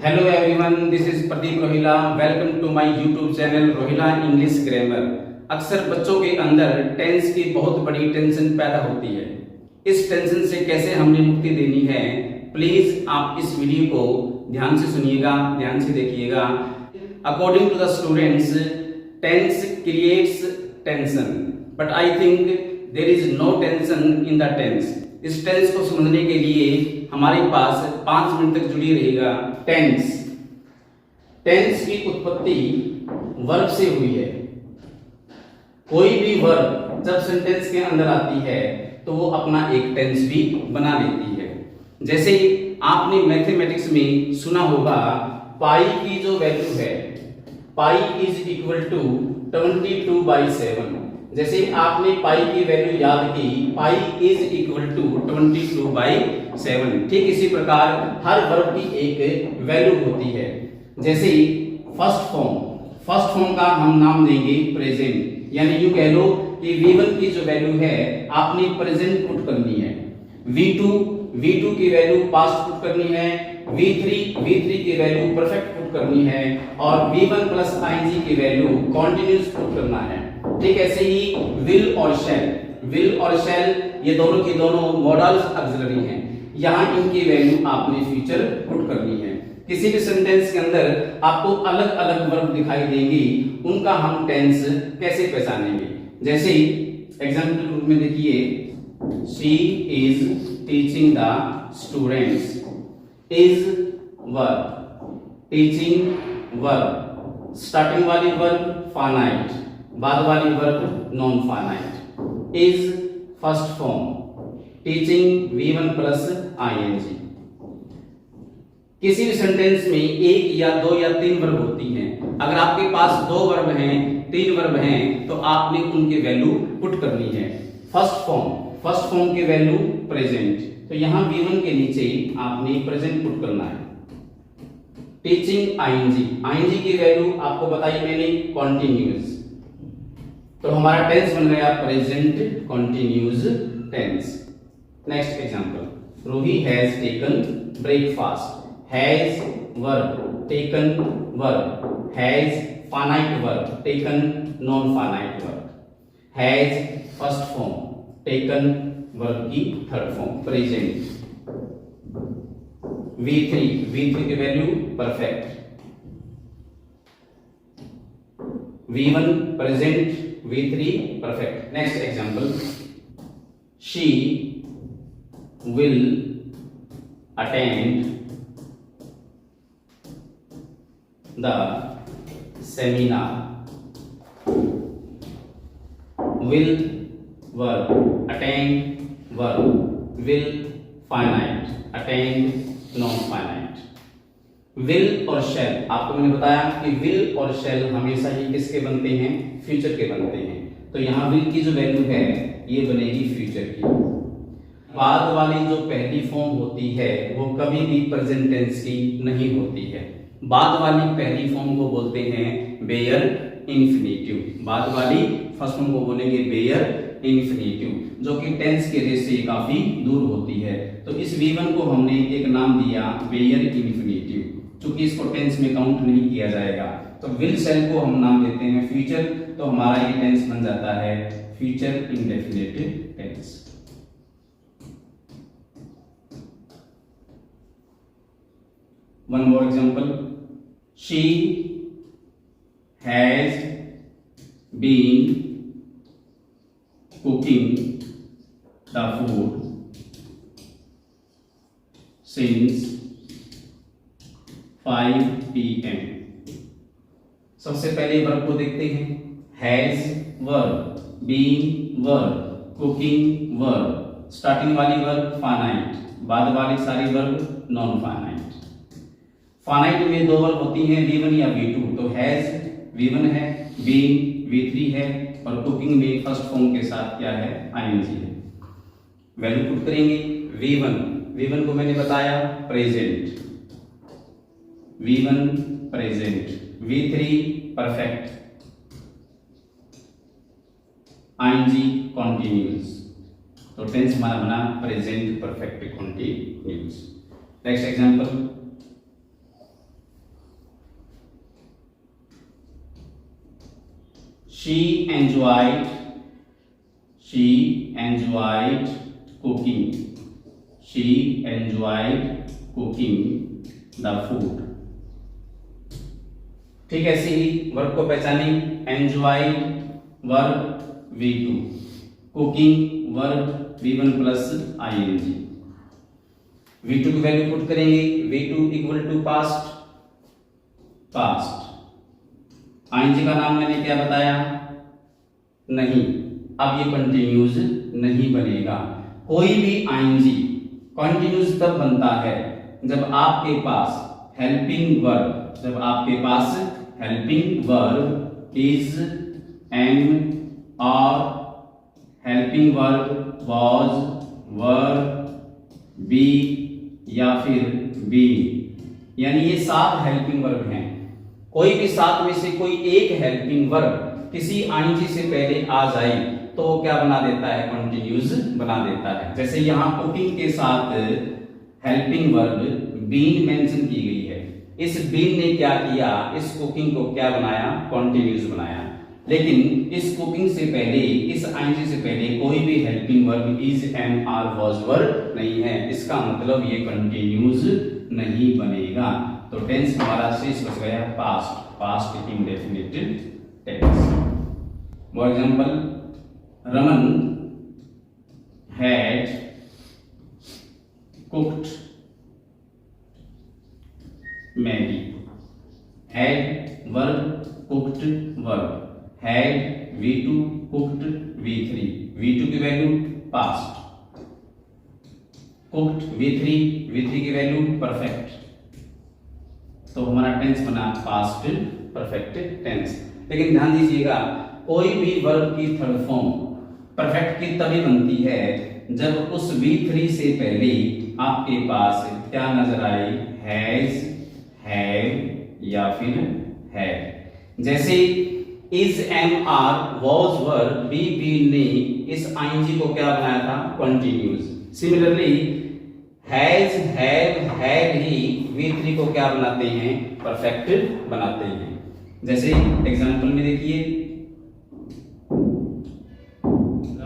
Hello everyone, this is Pradeep Rohila. Welcome to my YouTube channel Rohila English grammar. अक्सर बच्चों के अंदर टेंस की बहुत बड़ी टेंशन पैदा होती है। इस टेंशन से कैसे हमने मुक्ति देनी है, प्लीज आप इस वीडियो को ध्यान से सुनिएगा, ध्यान से देखिएगा। According to the students, tense creates tension, but I think there is no tension in the tense. इस टेंस को समझने के लिए हमारे पास 5 मिनट तक जुड़ी रहेगा। टेंस की उत्पत्ति वर्ब से हुई है। कोई भी वर्ब जब सेंटेंस के अंदर आती है तो वो अपना एक टेंस भी बना लेती है। जैसे आपने मैथमेटिक्स में सुना होगा, पाई की जो वैल्यू है, पाई इज इक्वल टू 22/7। जैसे आपने पाई की वैल्यू याद की, पाई इज इक्वल टू 22/7। ठीक इसी प्रकार हर वर्ब की एक वैल्यू होती है। जैसे फर्स्ट फॉर्म का हम नाम देंगे प्रेजेंट, यानी यूं कह लो कि V1 की जो वैल्यू है आपने प्रेजेंट पुट करनी है। V2 की वैल्यू पास्ट पुट करनी है। V3 की वैल्यू परफेक्ट पुट करनी है। और V1 प्लस ing की वैल्यू कॉन्टिन्यूस पुट करना है। ठीक ऐसे ही विल और शेल ये दोनों की दोनों मॉडल्स ऑक्सिलरी हैं। यहाँ इनकी वैल्यू आपने फ्यूचर पुट करनी है। किसी भी सेंटेंस के अंदर आपको अलग अलग वर्ब दिखाई देंगी, उनका हम टेंस कैसे पहचानेंगे। जैसे एग्जाम्पल रूप में देखिए, she is teaching the students. Is verb, teaching verb, starting वाली वर्ब फाइनाइट, बाद वाली verb non finite. Is first form, teaching V1 plus ing। किसी भी सेंटेंस में एक या दो या तीन वर्ब होती हैं। अगर आपके पास 2 वर्ब हैं, 3 वर्ब हैं, तो आपने उनकी वैल्यू पुट करनी है। फर्स्ट फॉर्म की वैल्यू प्रेजेंट, तो यहां V1 के नीचे आपने प्रेजेंट पुट करना है। टीचिंग ing की वैल्यू आपको बताई मैंने कॉन्टिन्यूस, तो हमारा टेंस बन गया present continuous tense. Next example, Ruhi has taken breakfast. Has verb, taken verb, has finite verb, taken non finite verb. Has first form, taken verb की थर्ड फॉर्म प्रेजेंट। V3 की value perfect. V1 present, V3 perfect. Next example, she will attend the seminar। will verb, attend verb, will finite, attend non finite। will और shall, आपको मैंने बताया कि will और shall हमेशा ही किसके बनते हैं, फ्यूचर के बनते हैं। तो यहाँ will की जो वैल्यू है ये बनेगी फ्यूचर की। बाद वाली जो पहली फॉर्म होती है वो कभी भी प्रेजेंट टेंस की नहीं होती है। बाद वाली पहली फॉर्म को बोलते हैं बेयर इंफिनिटिव। बाद वाली फर्स्ट फॉर्म को बोलेंगे बेयर इंफिनिटिव, जो कि टेंस के रेस से काफी दूर होती है। तो इस V1 को हमने एक नाम दिया बेयर इंफिनिटिव, क्योंकि इसको टेंस में काउंट नहीं किया जाएगा। तो विल शेल को हम नाम देते हैं फ्यूचर, तो हमारा ये टेंस बन जाता है future indefinite tense. One more example, she has been cooking the food since 5 PM। सबसे पहले वर्ब को देखते हैं। Has verb, been verb, cooking verb, starting वाली वर्ब फाइनाइट, बाद वाली सारी वर्ब नॉन फाइनाइट। फाइनाइट में 2 वर्ब होती हैं, V1 या V2। तो हैज V1 है, बीन V3 है, और कुकिंग में फर्स्ट फॉर्म के साथ क्या है, ing है। वैल्यू पुट करेंगे। V1 को मैंने बताया present, V1 present, V3 perfect, ing continuous. तो टेंस हमारा बना present perfect continuous. Next example, she enjoyed cooking. She enjoyed cooking the food. ठीक है, ऐसे ही वर्ब को पहचाने। enjoyed verb V2, cooking verb V1 plus ing। V2 की value put करेंगे, V2 equal to past ing का नाम मैंने क्या बताया, नहीं। अब ये कंटिन्यूज नहीं बनेगा। कोई भी ing कंटिन्यूज तब बनता है जब आपके पास हेल्पिंग वर्ब इज, एम और helping verb was, were, be या फिर बी, यानी ये 7 हेल्पिंग वर्ब हैं। कोई भी 7 में से कोई एक हेल्पिंग वर्ब किसी ing से पहले आ जाए तो वो क्या बना देता है, कंटिन्यूज बना देता है। जैसे यहाँ कुकिंग के साथ हेल्पिंग वर्ब बीन मेंशन की गई है। इस बीन ने क्या किया, इस कुकिंग को क्या बनाया, कंटिन्यूज बनाया। लेकिन इस कुकिंग से पहले, इस ing से पहले कोई भी helping verb is, am, are, was, were नहीं है। इसका मतलब ये कंटिन्यूज नहीं बनेगा। तो टेंस हमारा शेष बच गया past indefinite tense. For example, Raman had cooked Maggie. Had verb, cooked verb, had V2, cooked V3, V2 की वैल्यू पास्ट, cooked V3 की वैल्यू परफेक्ट। तो हमारा टेंस बना पास्ट परफेक्ट टेंस। लेकिन ध्यान दीजिएगा, कोई भी वर्ब की थर्ड फॉर्म परफेक्ट की तभी बनती है जब उस V3 से पहले आपके पास क्या नजर आए, हैज, हैव या फिर है। जैसे is, am, are, was, were, be, been ने इस ing को क्या बनाया था, continues. Similarly has, have, had ही V3 को क्या बनाते हैं, परफेक्ट बनाते हैं। जैसे एग्जांपल में देखिए,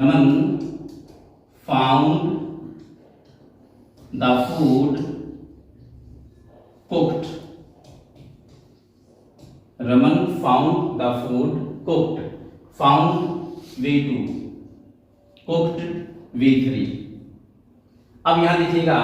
Raman found the food cooked. Raman found the food cooked. Found V2, cooked V3। अब यहां देखिएगा,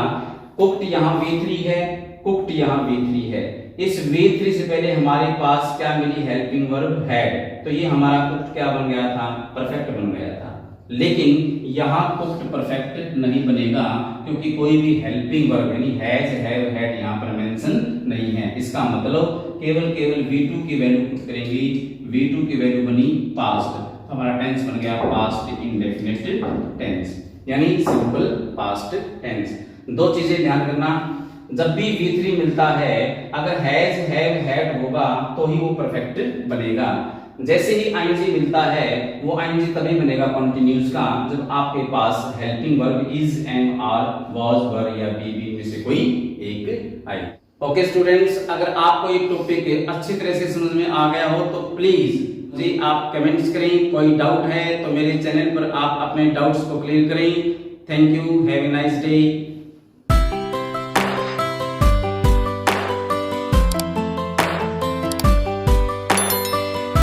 cooked यहां V3 है, cooked यहां V3 है। इस V3 से पहले हमारे पास क्या मिली, हेल्पिंग वर्ब हैड। तो ये हमारा cooked क्या बन गया था, परफेक्ट बन गया था। लेकिन यहां कुक्ड परफेक्ट नहीं बनेगा क्योंकि कोई भी हेल्पिंग वर्ब यानी हैज, हैव, हैड यहां पर मेंशन नहीं है। इसका मतलब केवल V2 की वैल्यू पुट करेंगे, V2 की वैल्यू बनी पास्ट। हमारा टेंस बन गया पास्ट इंडेफिनिट टेंस, यानी सिंपल पास्ट टेंस। दो चीजें ध्यान करना, जब भी V3 मिलता है अगर हैज, हैव, हैड होगा तो ही वो परफेक्ट बनेगा। जैसे ही ing मिलता है वो ing तभी बनेगा कंटिन्यूज का जब आपके पास helping verb is, am, are, was, were या बी में से कोई एक आए। ओके स्टूडेंट्स, अगर आपको ये टॉपिक अच्छी तरह से समझ में आ गया हो तो प्लीज जी आप कमेंट्स करें। कोई डाउट है तो मेरे चैनल पर आप अपने डाउट्स को क्लियर करें। Thank you, have a nice day.